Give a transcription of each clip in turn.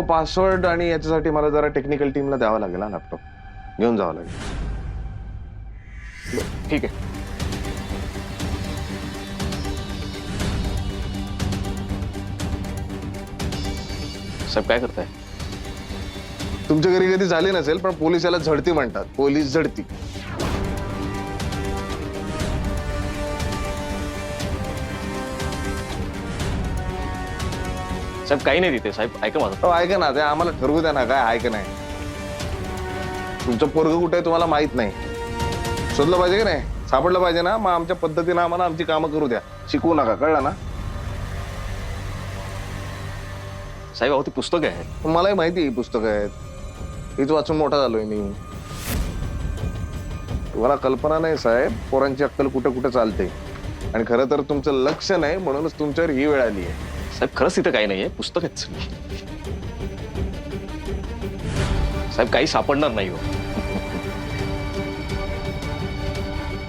Password आणि याच्यासाठी मला जरा टेक्निकल टीमला द्यावा लागेल ना लॅपटॉप, घेऊन जावं लागेल. ठीक आहे. साहेब काय करताय? तुमच्या घरी कधी झाली नसेल पण पोलीस याला झडती म्हणतात, पोलीस झडती. साहेब काही नाही तिथे. साहेब ऐका माझं. ऐका ना, ते आम्हाला ठरवू द्या ना काय आहे का नाही. तुमचं पोरग कुठे आहे तुम्हाला माहित नाही, शोधलं पाहिजे की नाही, सापडलं पाहिजे ना. मग आमच्या पद्धतीनं आम्हाला आमची कामं करू द्या, शिकवू नका, कळलं ना. साहेब अहो ती पुस्तक आहे. मलाही माहिती ही पुस्तकं आहेत, हीच वाचून मोठा झालोय मी. तुम्हाला कल्पना नाही साहेब पोरांची अक्कल कुठे कुठे चालते. आणि खरं तर तुमचं लक्ष नाही म्हणूनच तुमच्यावर ही वेळ आली आहे. साहेब खरंच तिथे काही नाहीये, पुस्तक आहेत. साहेब काही सापडणार नाही हो.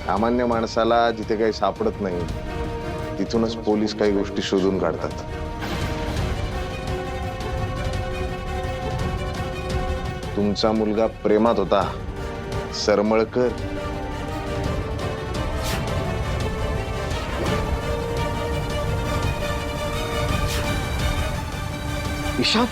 सामान्य माणसाला जिथे काही सापडत नाही तिथूनच पोलीस काही गोष्टी शोधून काढतात. तुमचा मुलगा प्रेमात होता, सरमळकर. ईशान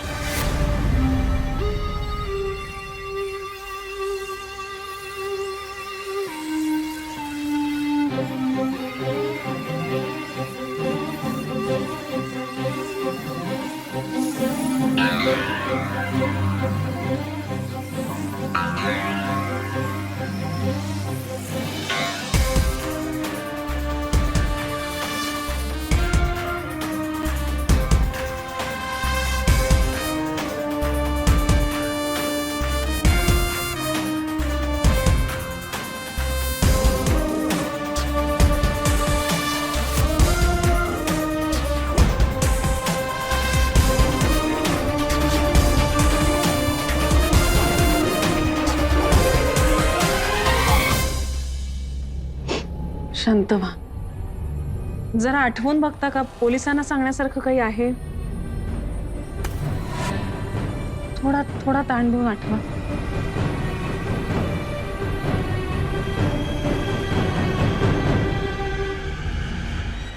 शांत व्हा. जरा आठवून बघता का पोलिसांना सांगण्यासारखं काही आहे? थोडा थोडा ताण देऊन आठवा.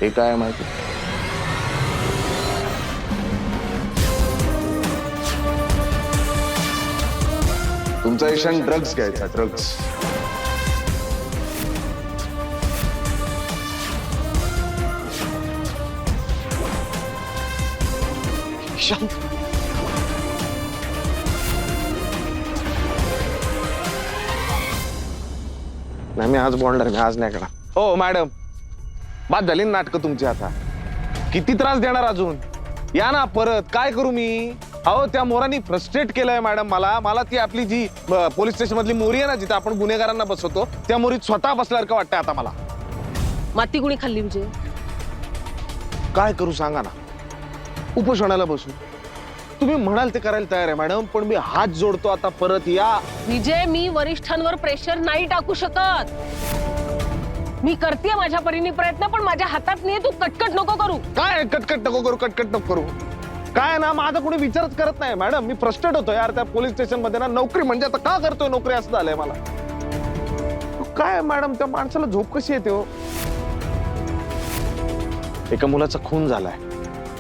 हे काय माहिती, तुमचा ईशान ड्रग्स घ्यायचा, ड्रग्स. ईशान नाही मी आज बोलणार, मी आज नाही करणार. हो मॅडम, बाद झाली नाटकं तुमची. आता किती त्रास देणार अजून, या ना परत. काय करू मी? अहो त्या मोरांनी फ्रस्ट्रेट केलंय मॅडम मला ती आपली जी पोलीस स्टेशन मधली मोरी आहे ना जिथे आपण गुन्हेगारांना बसवतो, त्या मोरीत स्वतः बसल्यासारखं वाटतंय आता मला. माती कुणी खाल्ली म्हणजे? काय करू सांगा ना, उपोषणाला बसू. तुम्ही म्हणाल ते करायला तयार आहे मॅडम, पण मी हात जोडतो आता परत या. विजय, मी वरिष्ठांवर प्रेशर नाही टाकू शकत. मी करते माझ्या परीने प्रयत्न, पण माझ्या हातात नाही. तू कटकट नको करू. काय कटकट नको करू, कटकट नको करू. काय ना, माझा कोणी विचारच करत नाही मॅडम. मी फ्रस्ट्रेट होतो यार त्या पोलीस स्टेशन मध्ये ना. नोकरी म्हणजे आता का करतोय नोकरी असं झालंय मला. काय मॅडम त्या माणसाला झोप कशी येते हो. एका मुलाचा खून झालाय,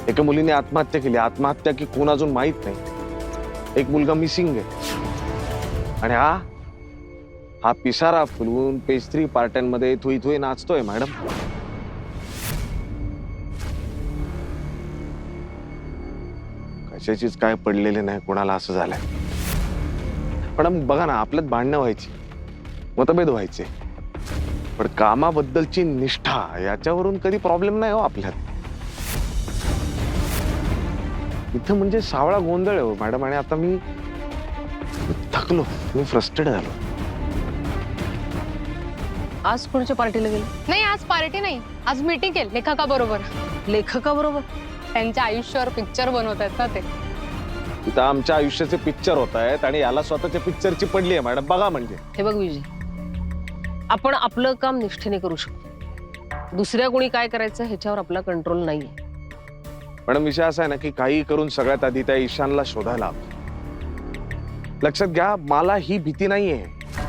एका मुलीने आत्महत्या केली. आत्महत्या की खून अजून माहित नाही. एक मुलगा मिसिंग आहे. आणि हा पिसारा फुलवून पेस्ट्री पार्ट्यांमध्ये थुई थुई नाचतोय मॅडम. कशाचीच काय पडलेले नाही कोणाला असं झालंय. पण बघा ना, आपल्यात भांडणं व्हायची, मतभेद व्हायचे, पण कामाबद्दलची निष्ठा याच्यावरून कधी प्रॉब्लेम नाही हो आपल्यात. इथं म्हणजे सावळा गोंधळ आहे हो मॅडम. आणि आता मी थकलो, मी फ्रस्ट्रेट झालो. आज कोणाच्या पार्टीला गेले? नाही, आज पार्टी नाही, आज मीटिंग आहे लेखकाबरोबर. लेखकाबरोबर? त्यांच्या आयुष्यावर पिक्चर बनवत आहेत ना ते. इथं आमच्या आयुष्याचे पिक्चर होत आहेत आणि याला स्वतःच्या पिक्चरची पडली आहे मॅडम. बघा म्हणजे हे बघ विजय, आपण आपलं काम निष्ठेने करू शकतो. दुसऱ्या कोणी काय करायचं ह्याच्यावर आपला कंट्रोल नाहीये. मॅडम विषय असा आहे ना की काही करून सगळ्यात आधी त्या ईशानला शोधायला हवं. लक्षात घ्या, मला ही भीती नाहीये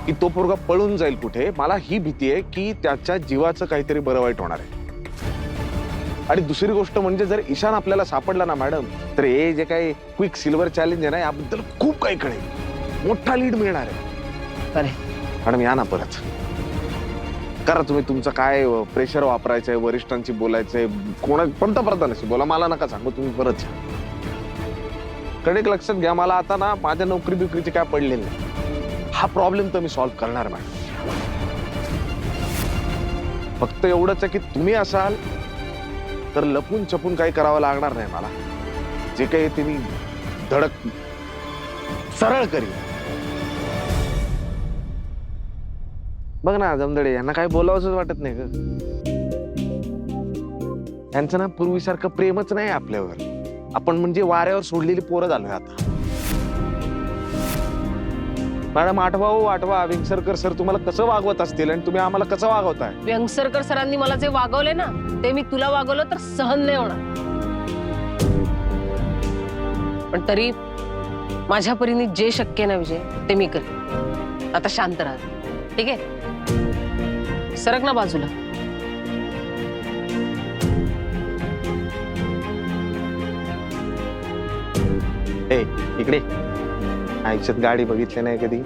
की तो पोरगा पळून जाईल कुठे. मला ही भीती आहे की त्याच्या जीवाचं काहीतरी बरं वाईट होणार आहे. आणि दुसरी गोष्ट म्हणजे जर ईशान आपल्याला सापडला ना मॅडम, तर हे जे काही क्विक सिल्वर चॅलेंज आहे ना, याबद्दल खूप काही कळेल. मोठा लीड मिळणार आहे. अरे मॅडम या ना परत. करा तुम्ही तुमचं काय प्रेशर वापरायचंय, वरिष्ठांशी बोलायचंय, पंतप्रधानाशी बोला, मला नका सांगू. तुम्ही परत या. कडक लक्षात घ्या, मला आता ना माझ्या नोकरी बिकरीचे काय पडलेले नाही. हा प्रॉब्लेम तर मी सॉल्व्ह करणार मॅडम. फक्त एवढंच आहे की तुम्ही असाल तर लपून छपून काही करावं लागणार नाही मला. जे काही ते मी धडक सरळ करीन. बघ ना जमदडे, यांना काय बोलावंच वाटत नाही ग. यांचं ना पूर्वीसारखं प्रेमच नाही आपल्यावर. आपण म्हणजे वाऱ्यावर सोडलेली पोरं झालोय आता. मॅडम आठवा विंगसरकर सर तुम्हाला कसं वागवत असतील आणि तुम्ही आम्हाला कसं वागवताय. व्यंगसरकर सरांनी मला जे वागवले ना, ते मी तुला वागवलं तर सहन नाही होणार. पण तरी माझ्या परीने जे शक्य आहे ना विजय, ते मी करेन. आता शांत राहा, ठीक आहे? सरक ना बाजूला. ए इकडे. आयुष्यात गाडी बघितली नाही कधी.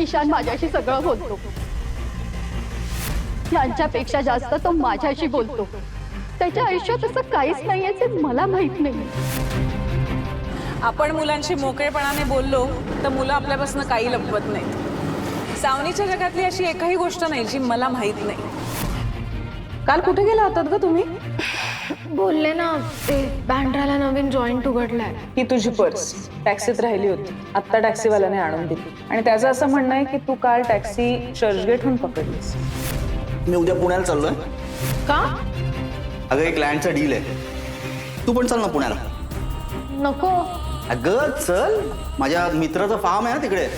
ईशान माझ्याशी सगळं बोलतो. यांच्यापेक्षा जास्त तो माझ्याशी बोलतो. त्याच्या आयुष्यात असं काहीच नाहीये जे मला माहित नाही. आपण मुलांशी मोकळेपणाने बोललो तर मुलं आपल्यापासून काही लपवत नाहीत. सावनीच्या जगातली अशी एकही गोष्ट नाही जी मला माहित नाही. काल कुठे गेला होतात ग तुम्ही? बोलले ना, ते बँड्राला नवीन जॉईंट उघडलाय. ही तुझी पर्स टॅक्सीत राहिली होती. आत्ता टॅक्सीवाल्याने आणून दिली आणि त्याचं असं म्हणणं आहे की तू काल टॅक्सी चर्चगेटहून पकडलीस. मी उद्या पुण्याला चाललोय. का? अगं एक क्लायंटचा डील आहे. तू पण चल ना पुण्याला. नको. अगं चल, माझ्या मित्राचं फार्म आहे ना तिकडे,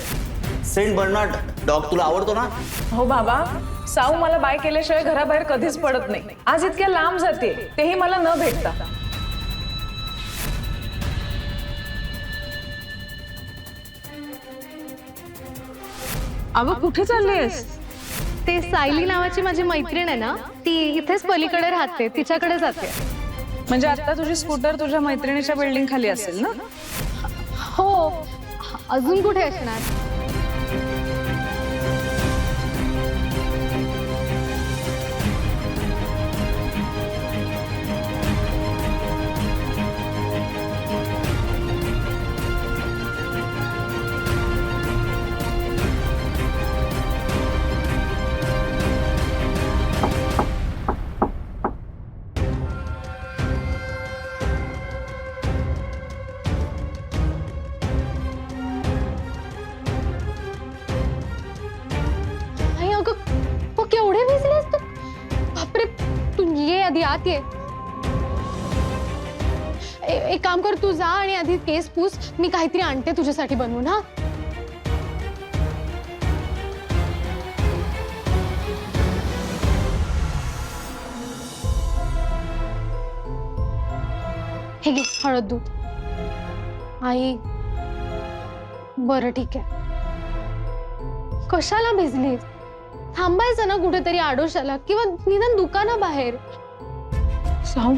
सेंट बर्नार्ड डॉग. तुला आवडतो ना? हो बाबा, साऊ मला बाय केल्याशिवाय घराबाहेर कधीच पडत नाही. आज इतक्या लांब जाते, तेही मला न भेटता. अगं कुठे चाललीस? ते सायली नावाची माझी मैत्रीण आहे ना, ती इथेच पलीकडे राहते, तिच्याकडे जाते. म्हणजे आता तुझी स्कूटर तुझ्या मैत्रिणीच्या बिल्डिंग खाली असेल ना? हो, अजून कुठे असणार? केवढे भिजलेस तू. बापरे, तू ये आधी आत ये. एक काम कर, तू जा आणि आधी केस पूस. मी काहीतरी आणते तुझ्यासाठी बनवून. हा हे घे हळद दूध. आई बरं ठीक आहे. कशाला भिजलीस? थांबायचं ना कुठेतरी आडोशाला किंवा निदान दुकानाबाहेर. साऊ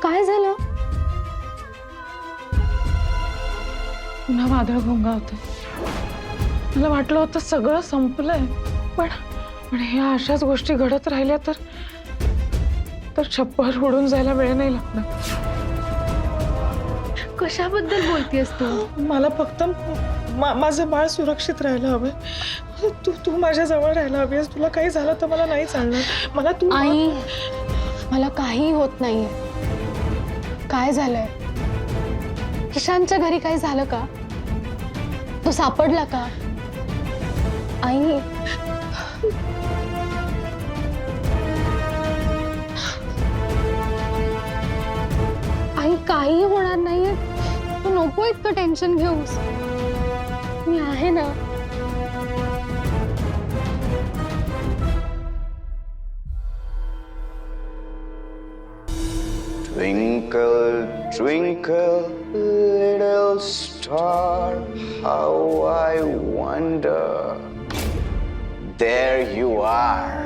काय झालं? पुन्हा वादळ घोंगावतं. मला वाटलं होतं सगळं संपलंय, पण ह्या अशाच गोष्टी घडत राहिल्या तर छप्पर उडून जायला वेळ नाही लागणार. कशाबद्दल बोलतेस तू? मला फक्त माझं बाळ सुरक्षित राहायला हवंय. तू माझ्या जवळ राहायला हवीस. तुला काही झालं तर मला नाही चालणार. मला तू. आई, मला काही होत नाहीये. काय झालंय? ईशानच्या घरी काय झालं का? तो सापडला का? आई आई काही होणार नाहीये, तू नको इतकं टेन्शन घेऊस, मी आहे ना. Twinkle, twinkle, little star, how I wonder. There you are.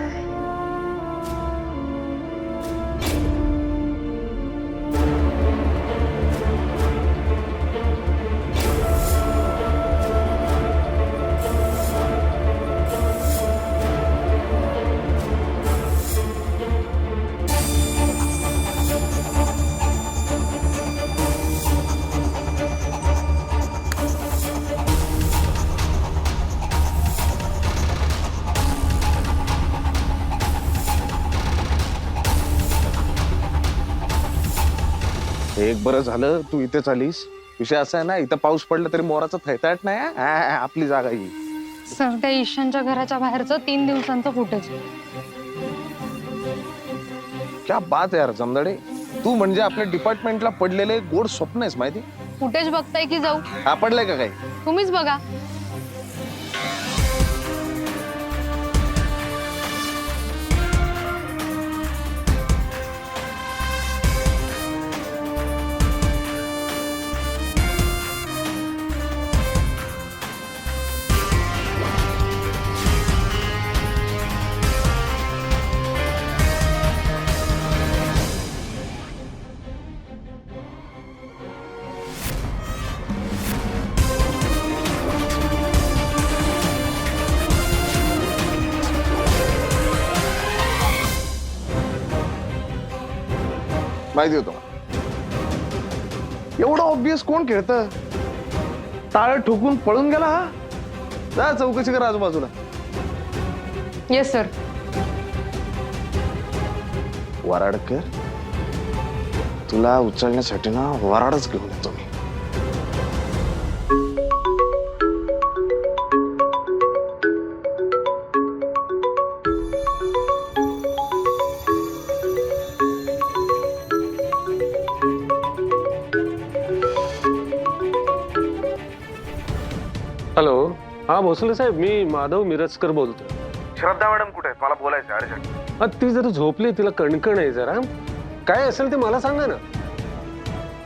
एक बरं झालं तू इथे चालीस. विषय असा आहे ना, इथं पाऊस पडला तरी मोराचं थैताट नाही आपली जागा ही. सर त्या ईशानच्या घराच्या बाहेरचं 3 दिवसांचं फुटेज. क्या बात आहे यार जमदाडे, तू म्हणजे आपल्या डिपार्टमेंटला पडलेले गोड स्वप्न आहेस माहिती. फुटेज बघताय की जाऊ? हा पडलंय का काही? तुम्हीच बघा. माहिती होतं एवढं ऑब्विस कोण खेळतं. टाळ ठोकून पळून गेला हा. जा चौकशी कर आजूबाजूला. Yes sir. वराडकर, तुला उचलण्यासाठी ना वराडच घेऊन येतो मी. हॅलो, हा भोसले साहेब, मी माधव मिरजकर बोलतोय. श्रद्धा मॅडम कुठे आहेत? मला बोलायचं अर्जंट. ती जरा झोपली, तिला कणकण आहे जरा. काय असेल ते मला सांगा ना.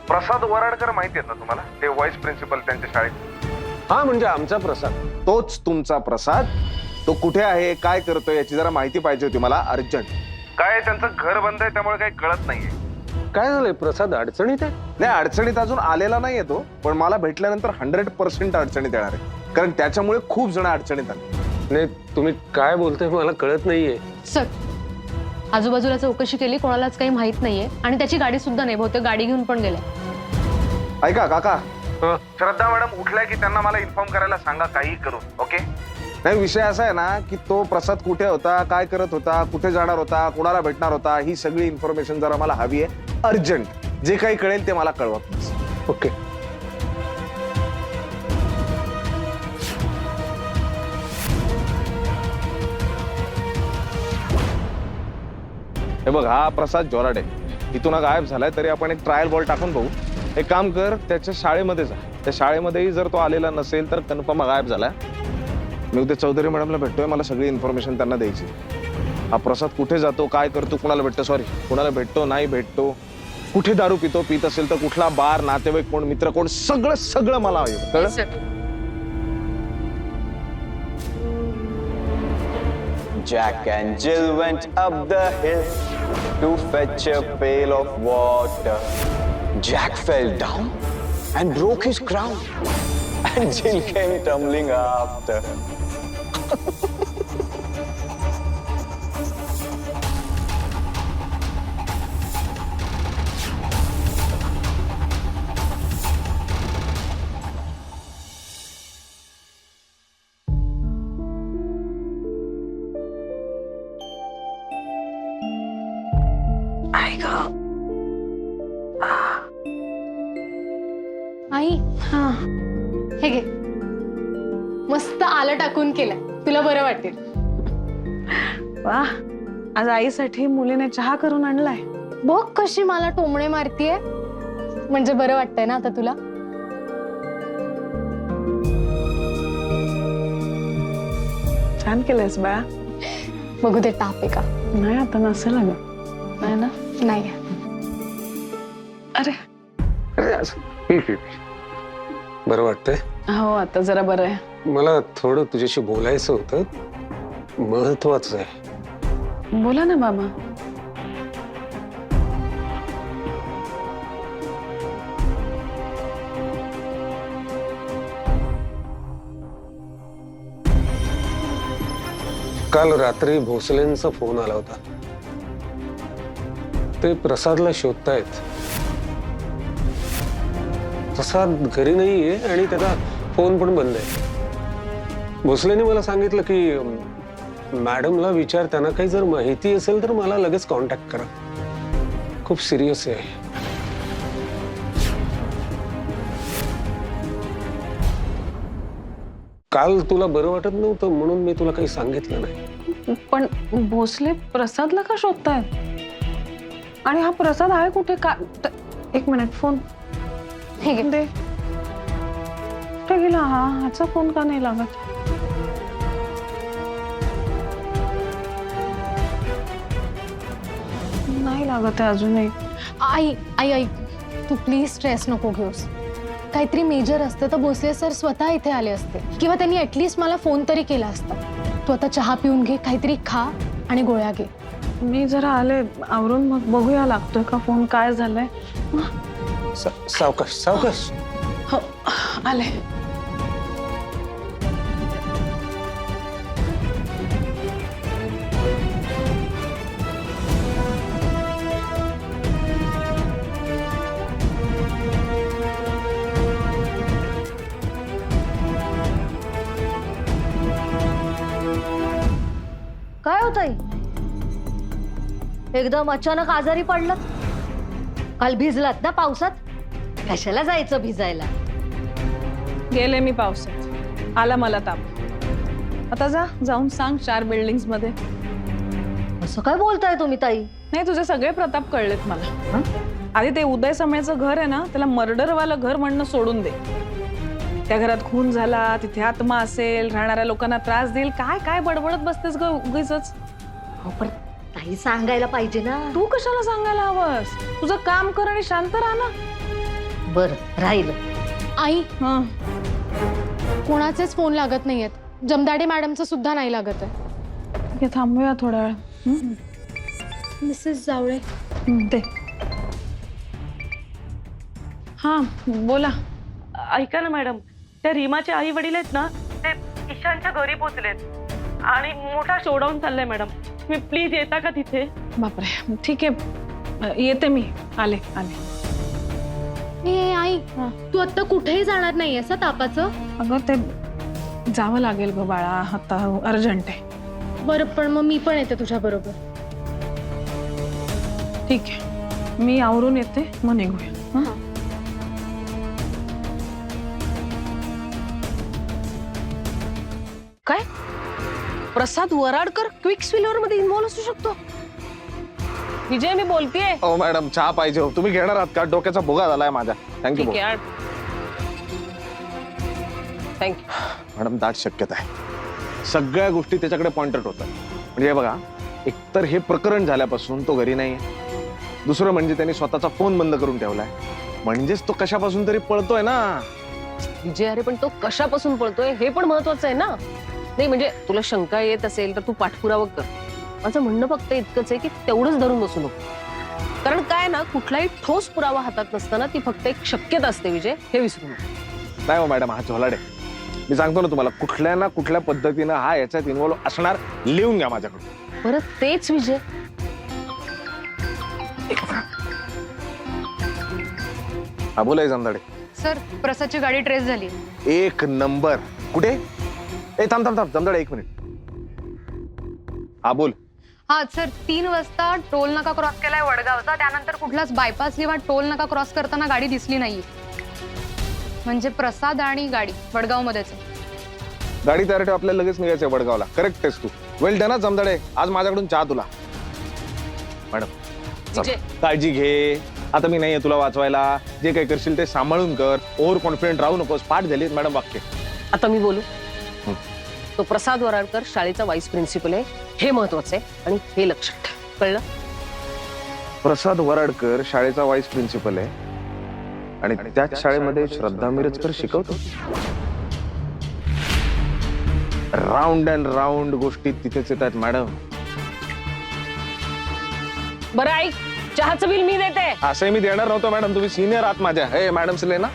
प्रसाद वराडकर माहिती आहेत ना तुम्हाला, ते व्हाईस प्रिन्सिपल त्यांच्या शाळेत. हा म्हणजे आमचा प्रसाद. तोच तुमचा प्रसाद. तो कुठे आहे, काय करतोय याची जरा माहिती पाहिजे होती मला अर्जंट. काय त्यांचं घर बंद आहे त्यामुळे काही कळत नाहीये. काय झालंय, प्रसाद अडचणीत आहे? नाही, अडचणीत अजून आलेला नाहीये तो, पण मला भेटल्यानंतर 100% अडचणीत येणार आहे, कारण त्याच्यामुळे खूप जण अडचणीत आले. नाही, तुम्ही काय बोलताय मला कळत नाहीये. सर आजूबाजूला चौकशी केली, कोणालाच काही माहित नाहीये आणि त्याची गाडी सुद्धा नाही, बहुतेक गाडी घेऊन पण गेलाय. ऐका काका, हा, श्रद्धा मॅडम उठल्या की त्यांना मला इन्फॉर्म करायला सांगा काही करून. ओके. नाही, विषय असा आहे ना की तो प्रसाद कुठे होता, काय करत होता, कुठे जाणार होता, कोणाला भेटणार होता, ही सगळी इन्फॉर्मेशन जरा मला हवी आहे अर्जंट. जे काही कळेल ते मला कळवा प्लीज. ओके. हे बघ, हा प्रसाद जोराडे इथून गायब झालाय, तरी आपण एक ट्रायल बॉल टाकून बघू. एक काम कर, त्याच्या शाळेमध्ये जा. त्या शाळेमध्येही जर तो आलेला नसेल तर कन्फर्म गायब झालाय. मी उद्या चौधरी मॅडमला भेटतोय, मला सगळी इन्फॉर्मेशन त्यांना द्यायची. हा प्रसाद कुठे जातो, काय करतो, कुणाला भेटतो, नाही भेटतो, कुठे दारू पितो, पित असेल तर कुठला बार, नातेवाईक कोण, मित्र कोण, सगळं सगळं मला हवं. कळलं? Jack and Jill went up the hill to fetch a pail of water. Jack fell down and broke his crown, and Jill came tumbling after. आई हा. हे घे, मस्त आलं टाकून केलंय, तुला बरं वाटेल. वा, आज आईसाठी मुलीने चहा करून आणलाय. बघ कशी मला टोमणे मारतीये. म्हणजे बरं वाटतंय ना आता तुला? छान केलंयस बाळा. बघू ते ताप आहे का? नाही आता नसेल अगं. नाही ना. नाही. अरे अरे असं ठीक आहे. बरं वाटतंय. हो आता जरा बरं आहे. मला थोडं तुझ्याशी बोलायचं होतं, महत्वाचं आहे. बोला ना बाबा. काल रात्री भोसलेंचा फोन आला होता. ते प्रसादला शोधतायत. प्रसाद घरी नाहीये आणि त्याचा फोन पण बंद आहे. भोसलेने मला सांगितलं की मॅडमला विचार, त्यांना काही जर माहिती असेल तर मला लगेच कॉन्टॅक्ट करा. खूप सिरियस आहे. काल तुला बरं वाटत नव्हतं म्हणून मी तुला काही सांगितलं नाही. पण भोसले प्रसादला का शोधतायत? आणि हा प्रसाद आहे कुठे? का एक मिनिट फोन ठीक आहे. दे. कुठे गेला हा? ह्याचा फोन का नाही लागत? नाही लागत आहे अजूनही. आई आई आई तू प्लीज स्ट्रेस नको घेऊस. काहीतरी मेजर असतं तर भोसले सर स्वतः इथे आले असते, किंवा त्यांनी ऍटलीस्ट मला फोन तरी केला असता. तू आता चहा पिऊन घे, काहीतरी खा आणि गोळ्या घे. मी जरा आले आवरून, मग बघूया लागतोय का फोन, काय झालंय. सावकाश सावकाश. हो आले. काय होत आई? एकदम अचानक आजारी पडलं? काल भिजलात ना पावसात? कशाला जायचं भिजायला? गेले मी पावसात, आला मला ताप. आता जाऊन सांग 4 बिल्डिंग्स मध्ये. असं काय बोलताय तुम्ही ताई? नाही तुझे सगळे प्रताप कळलेत मला. आधी ते उदय समयचं घर आहे ना, त्याला मर्डरवालं घर म्हणणं सोडून दे. त्या घरात खून झाला, तिथे आत्मा असेल, राहणाऱ्या लोकांना त्रास देईल. काय काय बडबडत बसतेस ग उगीचच. पण ताई सांगायला पाहिजे ना. तू कशाला सांगायला हवंस? तुझं काम कर आणि शांत राहा ना. बरं राहिलं. आई हं. कोणाचेच फोन लागत नाहीयेत. जमदाडे मॅडमचा सुद्धा नाही लागत आहे. ठीक आहे, थांबूया थोडा वेळ. मिसेस जावळे. ते हा बोला. ऐका ना मॅडम, त्या रीमाचे आई वडील आहेत ना, ते ईशानच्या घरी पोहोचलेत आणि मोठा शोडाऊन चाललाय मॅडम. तुम्ही प्लीज येता का तिथे? बापरे, ठीक आहे येते मी. आले आले. ए आई तू आता कुठेही जाणार नाहीयेस तापाचं? अगं ते जावं लागेल ग बाळा, आता अर्जंट आहे. बरं पण मग मी पण येते तुझ्या बरोबर. ठीक आहे, मी आवरून येते मग निघूया. हं? काय प्रसाद वराडकर क्विक स्विलर मध्ये इन्व्हॉल्व असू शकतो? विजय मी बोलतेय. हो मॅडम, चहा पाहिजे हो. तुम्ही घेणार आहात का? डोक्याचा भोगा झालाय माझ्या. थँक्यू ठीक आहे. Thank you madam. दाट शक्यता आहे. सगळ्या गोष्टी त्याच्याकडे पॉइंटेड होतात. म्हणजे हे बघा, एकतर हे प्रकरण झाल्यापासून तो घरी नाही. दुसरं म्हणजे त्यांनी स्वतःचा फोन बंद करून ठेवलाय. म्हणजेच तो कशापासून तरी पळतोय ना. विजय, अरे पण तो कशापासून पळतोय हे पण महत्वाचं आहे ना. नाही म्हणजे तुला शंका येत असेल तर तू पाठपुरावा कर. माझं म्हणणं फक्त इतकंच आहे की तेवढंच धरून बसू नको. कारण काय ना, कुठलाही ठोस पुरावा हातात नसताना ती फक्त एक शक्यता असते विजय, हे विसरू नको. नाही हो मॅडम, हा झोलाडे. मी सांगतो ना तुम्हाला, कुठल्या ना कुठल्या पद्धतीनं हा याच्यात इन्व्हॉल्व असणार. लिहून घ्या माझ्याकडून. परत तेच विजय. हा बोलाय जमदाडे. सर प्रसादची गाडी ट्रेस झाली. 1 नंबर. कुठे? ए थांब थांब थांब जमदाडे, 1 मिनिट. हा बोल. हा सर 3 वाजता टोल नाका क्रॉस केलाय वडगावचा. त्यानंतर कुठलाच बायपास किंवा टोल नाका क्रॉस करताना गाडी दिसली नाहीये. म्हणजे प्रसाद आणि गाडी वडगाव मध्येच. गाडी तयार ठेव, आपल्याला लगेच निघायचंय वडगावला. करेक्ट आहेस तू. वेल डन जमदाडे. आज माझ्याकडून चहा तुला. मॅडम विजय. काळजी घे. आता मी नाहीये तुला वाचवायला. जे काही करशील ते सांभाळून कर. ओव्हर कॉन्फिडंट राहू नकोस. पाठ झालीत मॅडम वाक्य. आता मी बोलू. तो प्रसाद वराडकर शाळेचा व्हाईस प्रिन्सिपल आहे, हे महत्वाचं आहे आणि हे लक्षात ठेव. कळलं? प्रसाद वराडकर शाळेचा व्हाईस प्रिन्सिपल आहे आणि त्याच शाळेमध्ये श्रद्धा मिरजकर शिकवतो. राऊंड अँड राऊंड गोष्टी तिथेच येतात मॅडम. बरं ऐक, चहाचं बिल मी देते. असंही मी देणार नव्हतं मॅडम. तुम्ही सिनियर आहात माझ्या. हे मॅडम ले ना